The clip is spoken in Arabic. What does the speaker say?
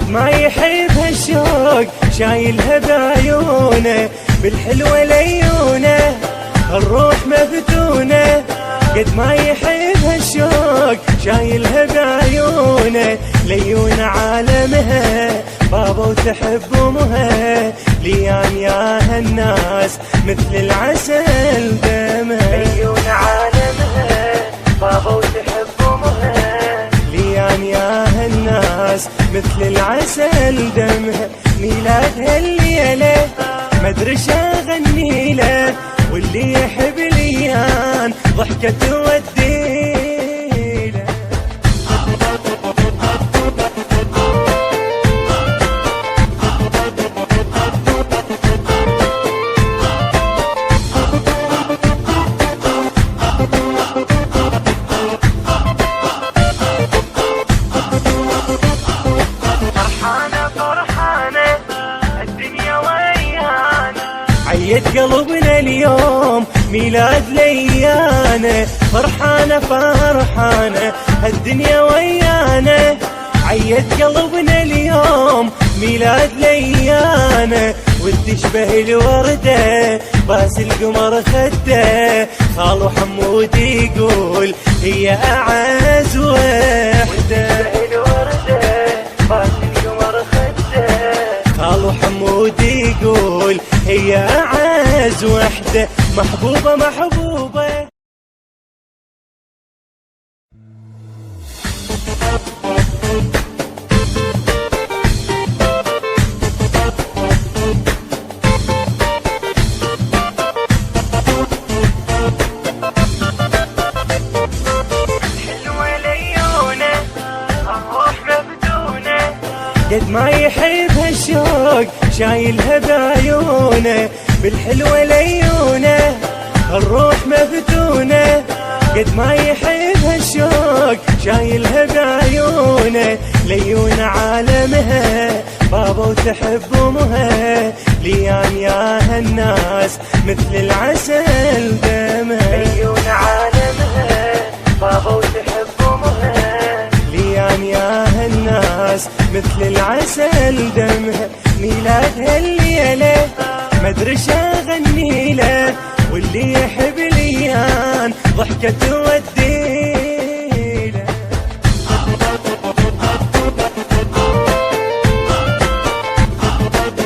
قد ما يحبها الشوق شايلها بعيونه، بالحلوة ليونه الروح مفتونة. قد ما يحبها الشوق شايلها بعيونه، ليون عالمها بابا وتحب امها. ليان ياها الناس مثل العسل دمها، ليون عالمها بابا وتحب امها. ليان ياها الناس مثل العسل دمها. ميلادها الليلة مدرسة غني له، واللي يحب ليان ضحكة تودي له. فرحانة فرحانة الدنيا ويانا، عيد قلبنا اليوم ميلاد ليانا. فرحانة فرحانة الدنيا ويانا، عيد قلبنا اليوم ميلاد ليانا. وتشبه الوردة باس القمر خده، خالو حمود يقول هي أعز وحدة. خالو حمود يقول هي أعز وحدة، محبوبة محبوبة. قد ما يحبها الشوق شايلها بعيونه، بالحلوة ليونه الروح مفتونة. قد ما يحبها الشوق شايلها بعيونه، ليون عالمها بابا وتحب امها. ليان ياها الناس مثل العسل دمها، ليون عالمها بابا وتحب امها. ليان ياها الناس مثل العسل دمها. ميلادها الليلة مدرسة غني له، واللي يحب ليان ضحكة تودي